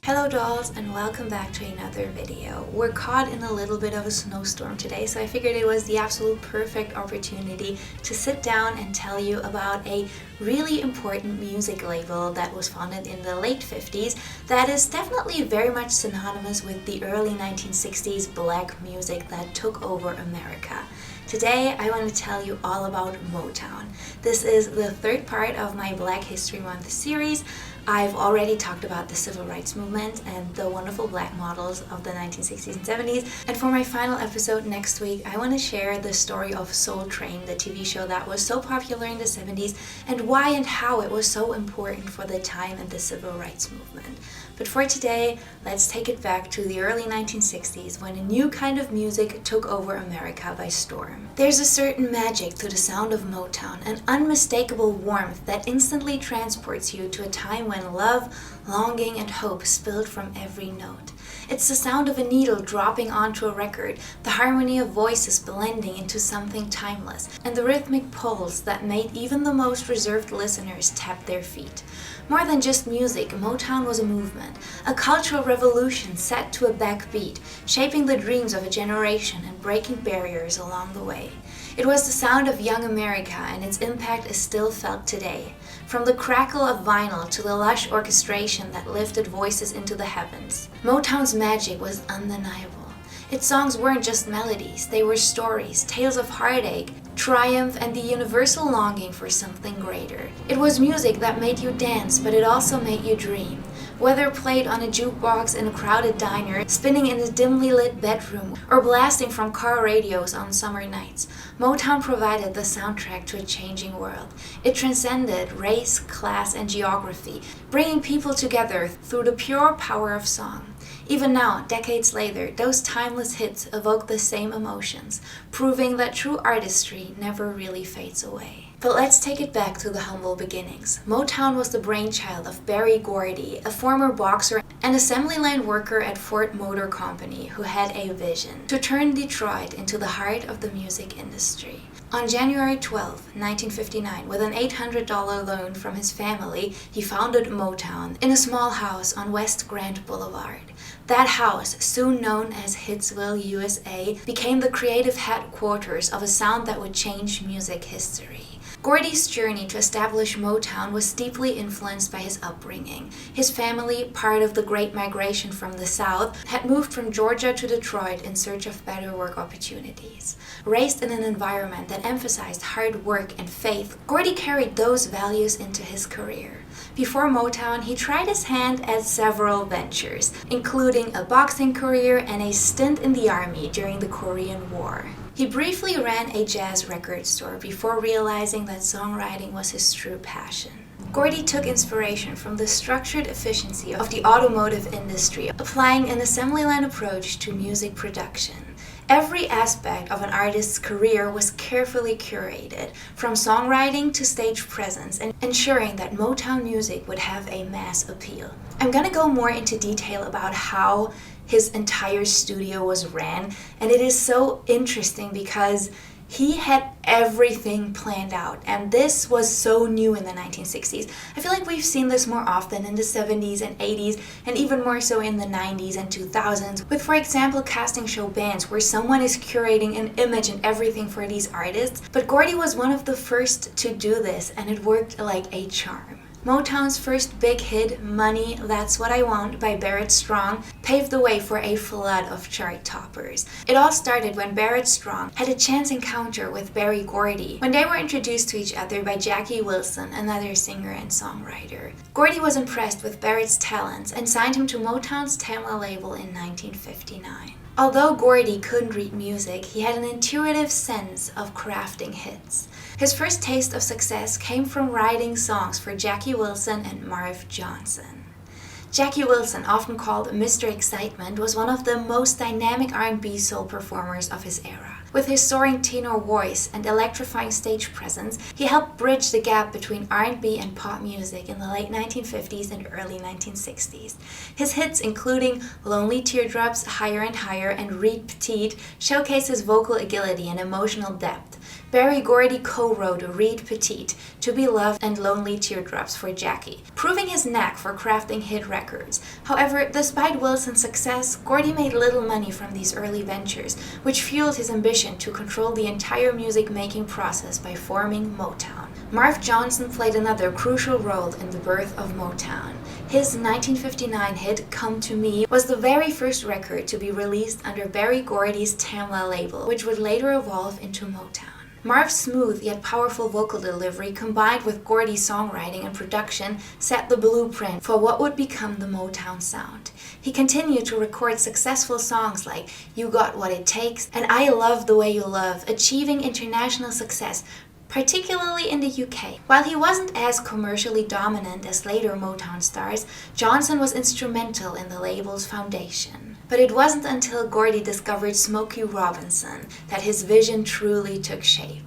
Hello dolls and welcome back to another video. We're caught in a little bit of a snowstorm today, so I figured it was the absolute perfect opportunity to sit down and tell you about a really important music label that was founded in the late 50s that is definitely very much synonymous with the early 1960s black music that took over America. Today I want to tell you all about Motown. This is the third part of my Black History Month series. I've already talked about the civil rights movement and the wonderful black models of the 1960s and 70s. And for my final episode next week, I want to share the story of Soul Train, the TV show that was so popular in the 70s, and why and how it was so important for the time and the civil rights movement. But for today, let's take it back to the early 1960s when a new kind of music took over America by storm. There's a certain magic to the sound of Motown, an unmistakable warmth that instantly transports you to a time when love, longing, and hope spilled from every note. It's the sound of a needle dropping onto a record, the harmony of voices blending into something timeless, and the rhythmic pulse that made even the most reserved listeners tap their feet. More than just music, Motown was a movement, a cultural revolution set to a backbeat, shaping the dreams of a generation and breaking barriers along the way. It was the sound of young America, and its impact is still felt today. From the crackle of vinyl to the lush orchestration that lifted voices into the heavens, Motown's magic was undeniable. Its songs weren't just melodies, they were stories, tales of heartache, triumph, and the universal longing for something greater. It was music that made you dance, but it also made you dream. Whether played on a jukebox in a crowded diner, spinning in a dimly lit bedroom, or blasting from car radios on summer nights, Motown provided the soundtrack to a changing world. It transcended race, class, and geography, bringing people together through the pure power of song. Even now, decades later, those timeless hits evoke the same emotions, proving that true artistry never really fades away. But let's take it back to the humble beginnings. Motown was the brainchild of Berry Gordy, a former boxer and assembly line worker at Ford Motor Company who had a vision to turn Detroit into the heart of the music industry. On January 12, 1959, with an $800 loan from his family, he founded Motown in a small house on West Grand Boulevard. That house, soon known as Hitsville USA, became the creative headquarters of a sound that would change music history. Gordy's journey to establish Motown was deeply influenced by his upbringing. His family, part of the Great Migration from the South, had moved from Georgia to Detroit in search of better work opportunities. Raised in an environment that emphasized hard work and faith, Gordy carried those values into his career. Before Motown, he tried his hand at several ventures, including a boxing career and a stint in the army during the Korean War. He briefly ran a jazz record store before realizing that songwriting was his true passion. Gordy took inspiration from the structured efficiency of the automotive industry, applying an assembly line approach to music production. Every aspect of an artist's career was carefully curated, from songwriting to stage presence, and ensuring that Motown music would have a mass appeal. I'm gonna go more into detail about how his entire studio was ran, and it is so interesting because he had everything planned out, and this was so new in the 1960s. I feel like we've seen this more often in the 70s and 80s, and even more so in the 90s and 2000s, with, for example, casting show bands where someone is curating an image and everything for these artists. But Gordy was one of the first to do this, and it worked like a charm. Motown's first big hit, Money, That's What I Want by Barrett Strong, paved the way for a flood of chart toppers. It all started when Barrett Strong had a chance encounter with Berry Gordy when they were introduced to each other by Jackie Wilson, another singer and songwriter. Gordy was impressed with Barrett's talents and signed him to Motown's Tamla label in 1959. Although Gordy couldn't read music, he had an intuitive sense of crafting hits. His first taste of success came from writing songs for Jackie Wilson and Marv Johnson. Jackie Wilson, often called Mr. Excitement, was one of the most dynamic R&B soul performers of his era. With his soaring tenor voice and electrifying stage presence, he helped bridge the gap between R&B and pop music in the late 1950s and early 1960s. His hits, including Lonely Teardrops, Higher and Higher, and Reed Petite, showcase his vocal agility and emotional depth. Berry Gordy co-wrote Reed Petite, To Be Loved and Lonely Teardrops for Jackie, proving his knack for crafting hit records. However, despite Wilson's success, Gordy made little money from these early ventures, which fueled his ambition to control the entire music-making process by forming Motown. Marv Johnson played another crucial role in the birth of Motown. His 1959 hit, Come to Me, was the very first record to be released under Berry Gordy's Tamla label, which would later evolve into Motown. Marv's smooth yet powerful vocal delivery combined with Gordy's songwriting and production set the blueprint for what would become the Motown Sound. He continued to record successful songs like You Got What It Takes and I Love the Way You Love, achieving international success, particularly in the UK. While he wasn't as commercially dominant as later Motown stars, Johnson was instrumental in the label's foundation. But it wasn't until Gordy discovered Smokey Robinson that his vision truly took shape.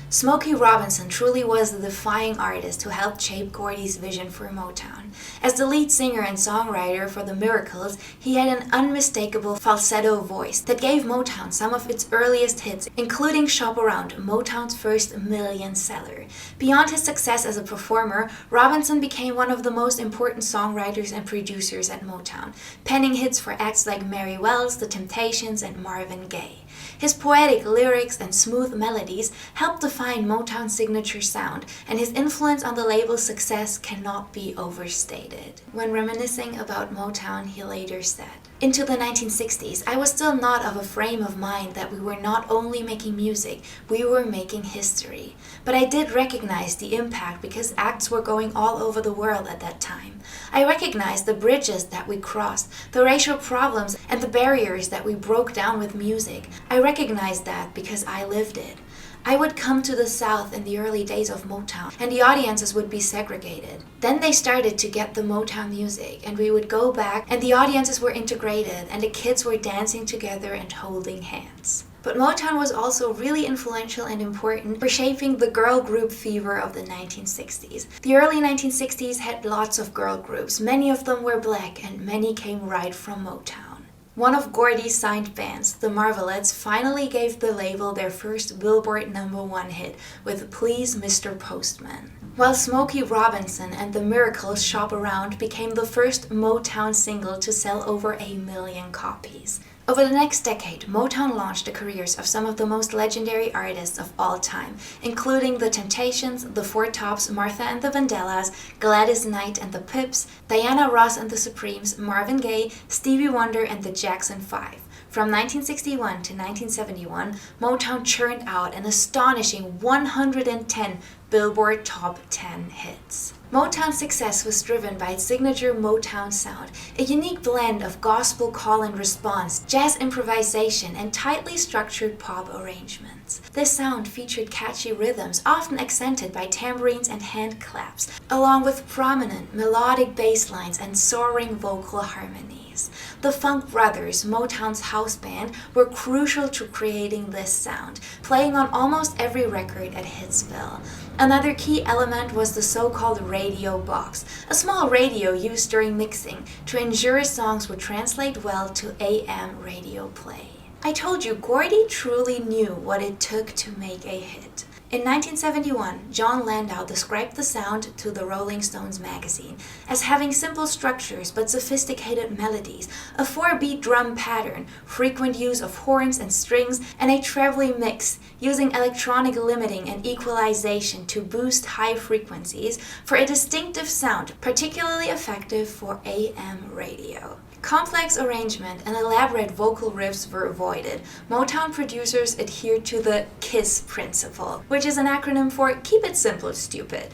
Smokey Robinson truly was the defining artist who helped shape Gordy's vision for Motown. As the lead singer and songwriter for The Miracles, he had an unmistakable falsetto voice that gave Motown some of its earliest hits, including Shop Around, Motown's first million seller. Beyond his success as a performer, Robinson became one of the most important songwriters and producers at Motown, penning hits for acts like Mary Wells, The Temptations, and Marvin Gaye. His poetic lyrics and smooth melodies helped define Motown's signature sound, and his influence on the label's success cannot be overstated. When reminiscing about Motown, he later said, "Into the 1960s, I was still not of a frame of mind that we were not only making music, we were making history. But I did recognize the impact because acts were going all over the world at that time. I recognized the bridges that we crossed, the racial problems and the barriers that we broke down with music. I recognized that because I lived it. I would come to the South in the early days of Motown, and the audiences would be segregated. Then they started to get the Motown music, and we would go back, and the audiences were integrated, and the kids were dancing together and holding hands." But Motown was also really influential and important for shaping the girl group fever of the 1960s. The early 1960s had lots of girl groups. Many of them were black, and many came right from Motown. One of Gordy's signed bands, the Marvelettes, finally gave the label their first Billboard #1 hit with Please Mr. Postman. While Smokey Robinson and the Miracles' Shop Around became the first Motown single to sell over 1 million copies. Over the next decade, Motown launched the careers of some of the most legendary artists of all time, including The Temptations, The Four Tops, Martha and the Vandellas, Gladys Knight and the Pips, Diana Ross and the Supremes, Marvin Gaye, Stevie Wonder and the Jackson 5. From 1961 to 1971, Motown churned out an astonishing 110 Billboard Top 10 hits. Motown's success was driven by its signature Motown Sound, a unique blend of gospel call and response, jazz improvisation, and tightly structured pop arrangements. This sound featured catchy rhythms, often accented by tambourines and hand claps, along with prominent melodic bass lines and soaring vocal harmonies. The Funk Brothers, Motown's house band, were crucial to creating this sound, playing on almost every record at Hitsville. Another key element was the so-called radio box, a small radio used during mixing to ensure songs would translate well to AM radio play. I told you, Gordy truly knew what it took to make a hit. In 1971, John Landau described the sound to the Rolling Stones magazine as having simple structures but sophisticated melodies, a 4-beat drum pattern, frequent use of horns and strings, and a trebly mix, using electronic limiting and equalization to boost high frequencies for a distinctive sound, particularly effective for AM radio. Complex arrangement and elaborate vocal riffs were avoided. Motown producers adhered to the KISS principle, which is an acronym for Keep It Simple, Stupid.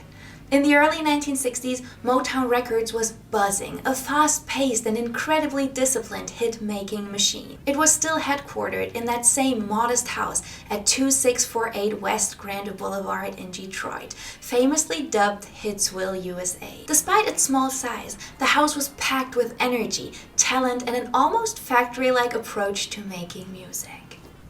In the early 1960s, Motown Records was buzzing, a fast-paced and incredibly disciplined hit-making machine. It was still headquartered in that same modest house at 2648 West Grand Boulevard in Detroit, famously dubbed Hitsville USA. Despite its small size, the house was packed with energy, talent, and an almost factory-like approach to making music.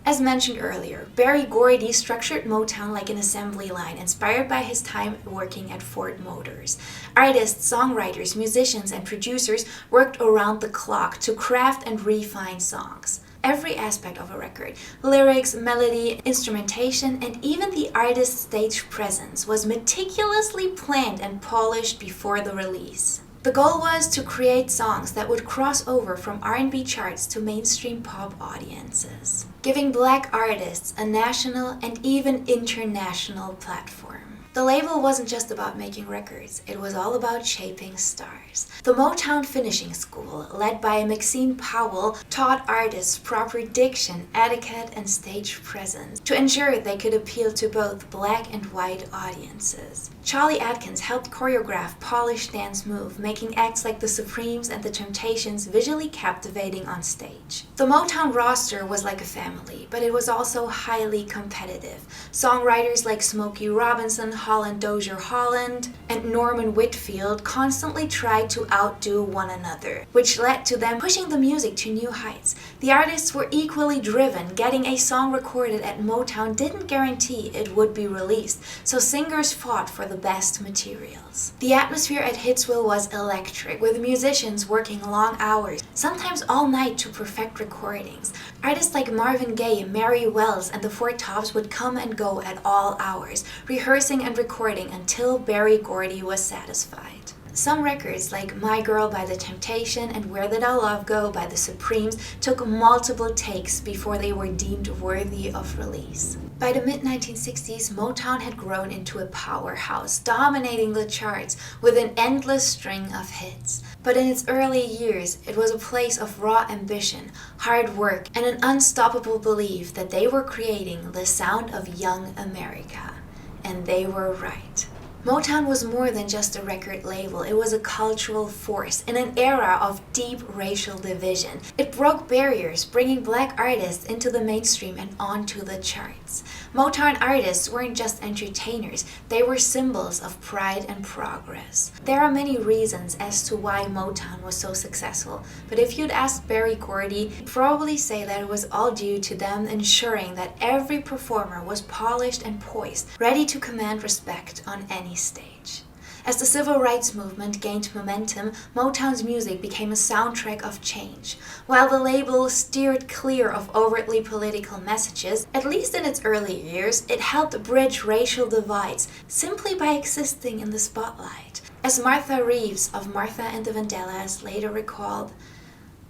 As mentioned earlier, Berry Gordy structured Motown like an assembly line inspired by his time working at Ford Motors. Artists, songwriters, musicians, and producers worked around the clock to craft and refine songs. every aspect of a record. Lyrics, melody, instrumentation, and even the artist's stage presence was meticulously planned and polished before the release. The goal was to create songs that would cross over from R&B charts to mainstream pop audiences, giving Black artists a national and even international platform. The label wasn't just about making records, it was all about shaping stars. The Motown Finishing School, led by Maxine Powell, taught artists proper diction, etiquette, and stage presence to ensure they could appeal to both Black and white audiences. Charlie Atkins helped choreograph polished dance moves, making acts like the Supremes and the Temptations visually captivating on stage. The Motown roster was like a family, but it was also highly competitive. Songwriters like Smokey Robinson, Holland Dozier Holland, and Norman Whitfield constantly tried to outdo one another, which led to them pushing the music to new heights. The artists were equally driven. Getting a song recorded at Motown didn't guarantee it would be released, so singers fought for the best materials. The atmosphere at Hitsville was electric, with musicians working long hours, sometimes all night, to perfect recordings. Artists like Marvin Gaye, Mary Wells, and the Four Tops would come and go at all hours, rehearsing and recording until Berry Gordy was satisfied. Some records like My Girl by The Temptation and Where Did Our Love Go by the Supremes took multiple takes before they were deemed worthy of release. By the mid-1960s, Motown had grown into a powerhouse, dominating the charts with an endless string of hits. But in its early years, it was a place of raw ambition, hard work, and an unstoppable belief that they were creating the sound of young America. And they were right. Motown was more than just a record label, it was a cultural force in an era of deep racial division. It broke barriers, bringing Black artists into the mainstream and onto the charts. Motown artists weren't just entertainers, they were symbols of pride and progress. There are many reasons as to why Motown was so successful, but if you'd ask Berry Gordy, he'd probably say that it was all due to them ensuring that every performer was polished and poised, ready to command respect on any stage. As the civil rights movement gained momentum, Motown's music became a soundtrack of change. While the label steered clear of overtly political messages, at least in its early years, it helped bridge racial divides simply by existing in the spotlight. As Martha Reeves of Martha and the Vandellas later recalled,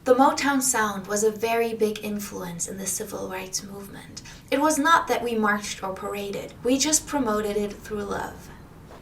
the Motown Sound was a very big influence in the civil rights movement. It was not that we marched or paraded, we just promoted it through love.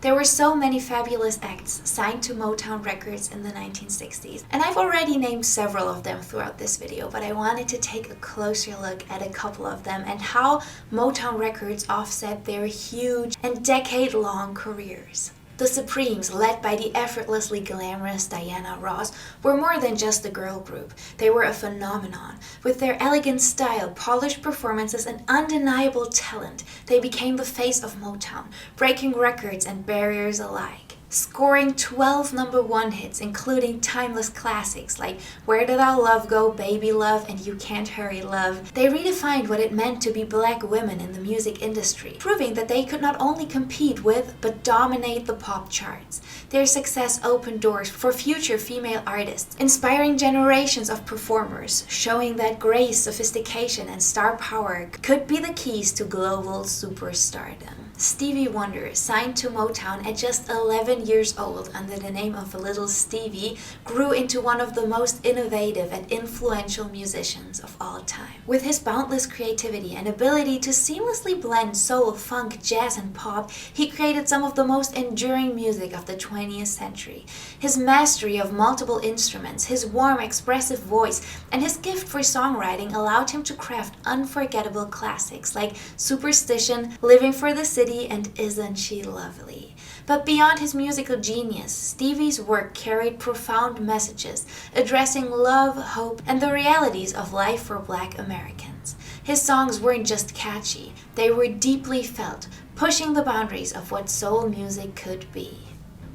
There were so many fabulous acts signed to Motown Records in the 1960s, and I've already named several of them throughout this video, but I wanted to take a closer look at a couple of them and how Motown Records offset their huge and decade-long careers. The Supremes, led by the effortlessly glamorous Diana Ross, were more than just a girl group. They were a phenomenon. With their elegant style, polished performances, and undeniable talent, they became the face of Motown, breaking records and barriers alike. Scoring 12 #1 hits, including timeless classics like Where Did Our Love Go, Baby Love, and You Can't Hurry Love, they redefined what it meant to be Black women in the music industry, proving that they could not only compete with, but dominate the pop charts. Their success opened doors for future female artists, inspiring generations of performers, showing that grace, sophistication, and star power could be the keys to global superstardom. Stevie Wonder, signed to Motown at just 11 years old under the name of Little Stevie, grew into one of the most innovative and influential musicians of all time. With his boundless creativity and ability to seamlessly blend soul, funk, jazz, and pop, he created some of the most enduring music of the 20th century. His mastery of multiple instruments, his warm, expressive voice, and his gift for songwriting allowed him to craft unforgettable classics like Superstition, Living for the City, and Isn't She Lovely? But beyond his musical genius, Stevie's work carried profound messages addressing love, hope, and the realities of life for Black Americans. His songs weren't just catchy, they were deeply felt, pushing the boundaries of what soul music could be.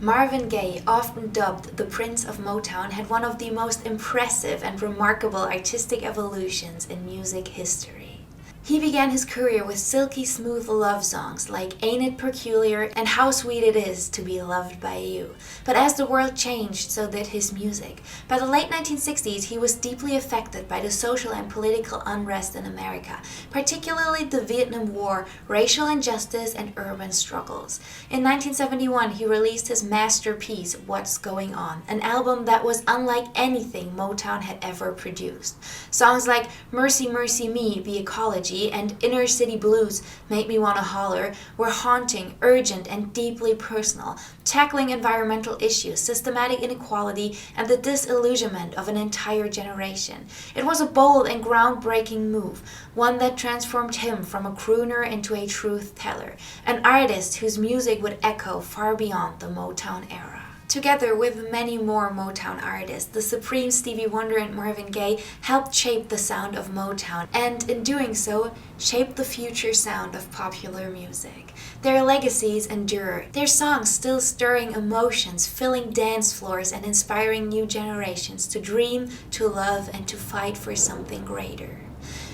Marvin Gaye, often dubbed the Prince of Motown, had one of the most impressive and remarkable artistic evolutions in music history. He began his career with silky smooth love songs like Ain't It Peculiar and How Sweet It Is to Be Loved by You. But as the world changed, so did his music. By the late 1960s, he was deeply affected by the social and political unrest in America, particularly the Vietnam War, racial injustice, and urban struggles. In 1971, he released his masterpiece, What's Going On, an album that was unlike anything Motown had ever produced. Songs like Mercy Mercy Me, The Ecology, and Inner City Blues, Make Me Wanna Holler, were haunting, urgent, and deeply personal, tackling environmental issues, systematic inequality, and the disillusionment of an entire generation. It was a bold and groundbreaking move, one that transformed him from a crooner into a truth teller, an artist whose music would echo far beyond the Motown era. Together with many more Motown artists, the Supreme Stevie Wonder and Marvin Gaye helped shape the sound of Motown, and in doing so, shaped the future sound of popular music. Their legacies endure, their songs still stirring emotions, filling dance floors and inspiring new generations to dream, to love, and to fight for something greater.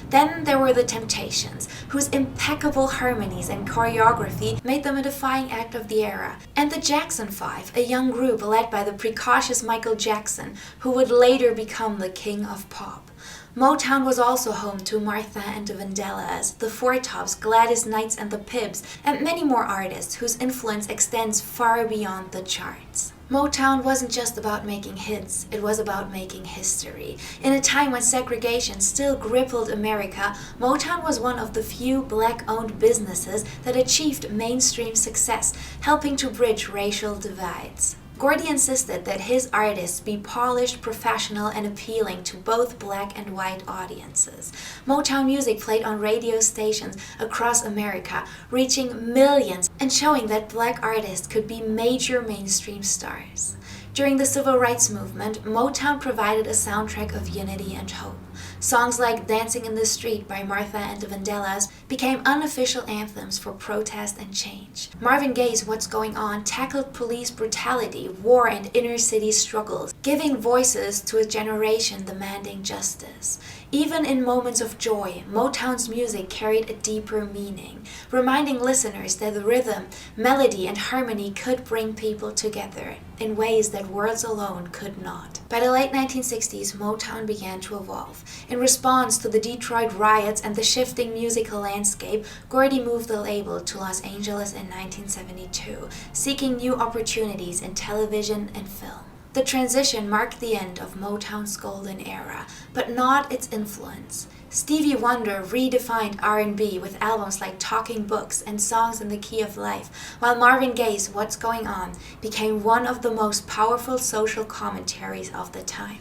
Then there were the Temptations, whose impeccable harmonies and choreography made them a defining act of the era, and the Jackson Five, a young group led by the precocious Michael Jackson, who would later become the king of pop. Motown was also home to Martha and the Vandellas, the Four Tops, Gladys Knights and the Pips, and many more artists whose influence extends far beyond the charts. Motown wasn't just about making hits, it was about making history. In a time when segregation still crippled America, Motown was one of the few black-owned businesses that achieved mainstream success, helping to bridge racial divides. Gordy insisted that his artists be polished, professional, and appealing to both black and white audiences. Motown music played on radio stations across America, reaching millions and showing that black artists could be major mainstream stars. During the Civil Rights Movement, Motown provided a soundtrack of unity and hope. Songs like Dancing in the Street by Martha and the Vandellas became unofficial anthems for protest and change. Marvin Gaye's What's Going On tackled police brutality, war, and inner city struggles, giving voices to a generation demanding justice. Even in moments of joy, Motown's music carried a deeper meaning, reminding listeners that the rhythm, melody, and harmony could bring people together in ways that words alone could not. By the late 1960s, Motown began to evolve. In response to the Detroit riots and the shifting musical landscape, Gordy moved the label to Los Angeles in 1972, seeking new opportunities in television and film. The transition marked the end of Motown's golden era, but not its influence. Stevie Wonder redefined R&B with albums like Talking Books and Songs in the Key of Life, while Marvin Gaye's What's Going On became one of the most powerful social commentaries of the time.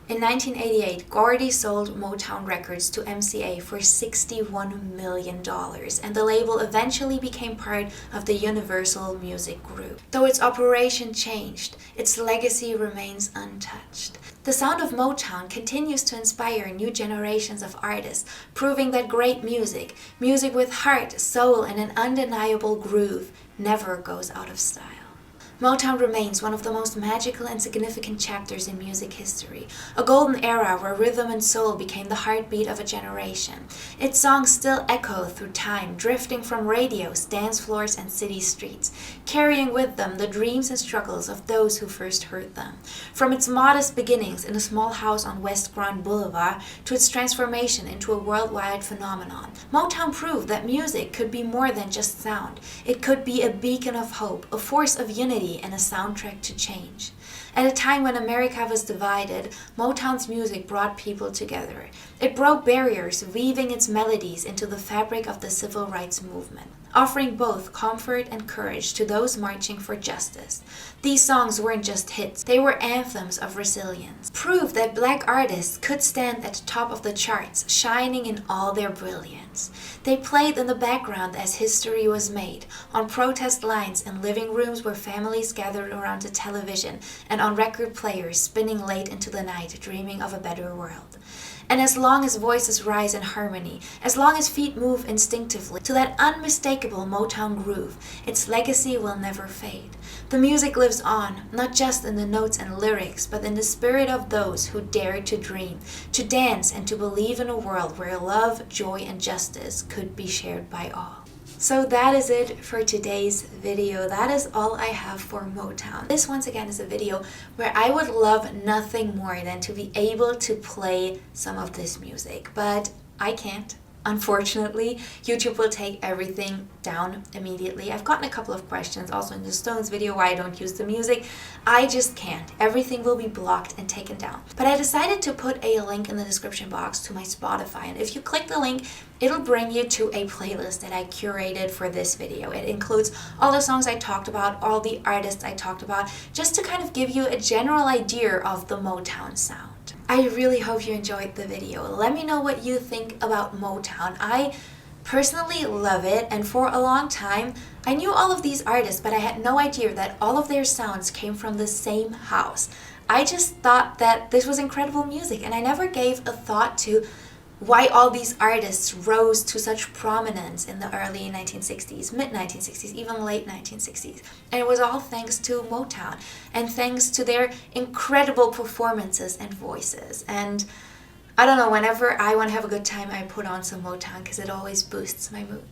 In 1988, Gordy sold Motown Records to MCA for $61 million, and the label eventually became part of the Universal Music Group. Though its operation changed, its legacy remains untouched. The sound of Motown continues to inspire new generations of artists, proving that great music, music with heart, soul, and an undeniable groove, never goes out of style. Motown remains one of the most magical and significant chapters in music history, a golden era where rhythm and soul became the heartbeat of a generation. Its songs still echo through time, drifting from radios, dance floors, and city streets, carrying with them the dreams and struggles of those who first heard them. From its modest beginnings in a small house on West Grand Boulevard to its transformation into a worldwide phenomenon, Motown proved that music could be more than just sound. It could be a beacon of hope, a force of unity, and a soundtrack to change. At a time when America was divided, Motown's music brought people together. It broke barriers, weaving its melodies into the fabric of the Civil Rights Movement, offering both comfort and courage to those marching for justice. These songs weren't just hits, they were anthems of resilience, proof that black artists could stand at the top of the charts, shining in all their brilliance. They played in the background as history was made, on protest lines in living rooms where families gathered around the television, and on record players spinning late into the night, dreaming of a better world. And as long as voices rise in harmony, as long as feet move instinctively to that unmistakable unbreakable Motown groove. Its legacy will never fade. The music lives on, not just in the notes and lyrics, but in the spirit of those who dare to dream, to dance, and to believe in a world where love, joy, and justice could be shared by all. So that is it for today's video. That is all I have for Motown. This once again is a video where I would love nothing more than to be able to play some of this music, but I can't. Unfortunately, YouTube will take everything down immediately. I've gotten a couple of questions also in the Stones video why I don't use the music. I just can't. Everything will be blocked and taken down. But I decided to put a link in the description box to my Spotify, and if you click the link, it'll bring you to a playlist that I curated for this video. It includes all the songs I talked about, all the artists I talked about, just to kind of give you a general idea of the Motown sound. I really hope you enjoyed the video. Let me know what you think about Motown. I personally love it, and for a long time I knew all of these artists, but I had no idea that all of their sounds came from the same house. I just thought that this was incredible music, and I never gave a thought to why all these artists rose to such prominence in the early 1960s, mid-1960s, even late 1960s. And it was all thanks to Motown and thanks to their incredible performances and voices. And I don't know, whenever I want to have a good time, I put on some Motown because it always boosts my mood.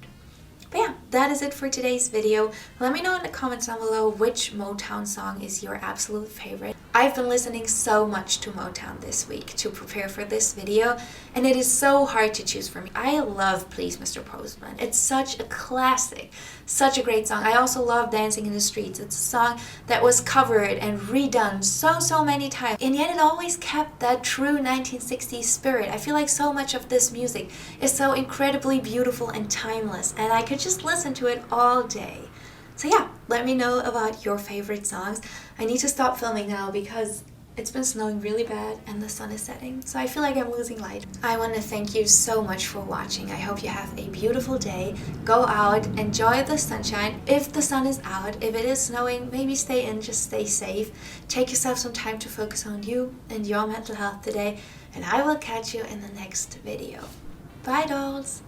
But yeah, that is it for today's video. Let me know in the comments down below which Motown song is your absolute favorite. I've been listening so much to Motown this week to prepare for this video, and it is so hard to choose for me. I love Please Mr. Postman. It's such a classic, such a great song. I also love Dancing in the Streets. It's a song that was covered and redone so many times, and yet it always kept that true 1960s spirit. I feel like so much of this music is so incredibly beautiful and timeless, and I could just listen to it all day. So yeah, let me know about your favorite songs. I need to stop filming now because it's been snowing really bad and the sun is setting, so I feel like I'm losing light. I want to thank you so much for watching. I hope you have a beautiful day. Go out, enjoy the sunshine. If the sun is out, if it is snowing, maybe stay in, just stay safe. Take yourself some time to focus on you and your mental health today, and I will catch you in the next video. Bye, dolls!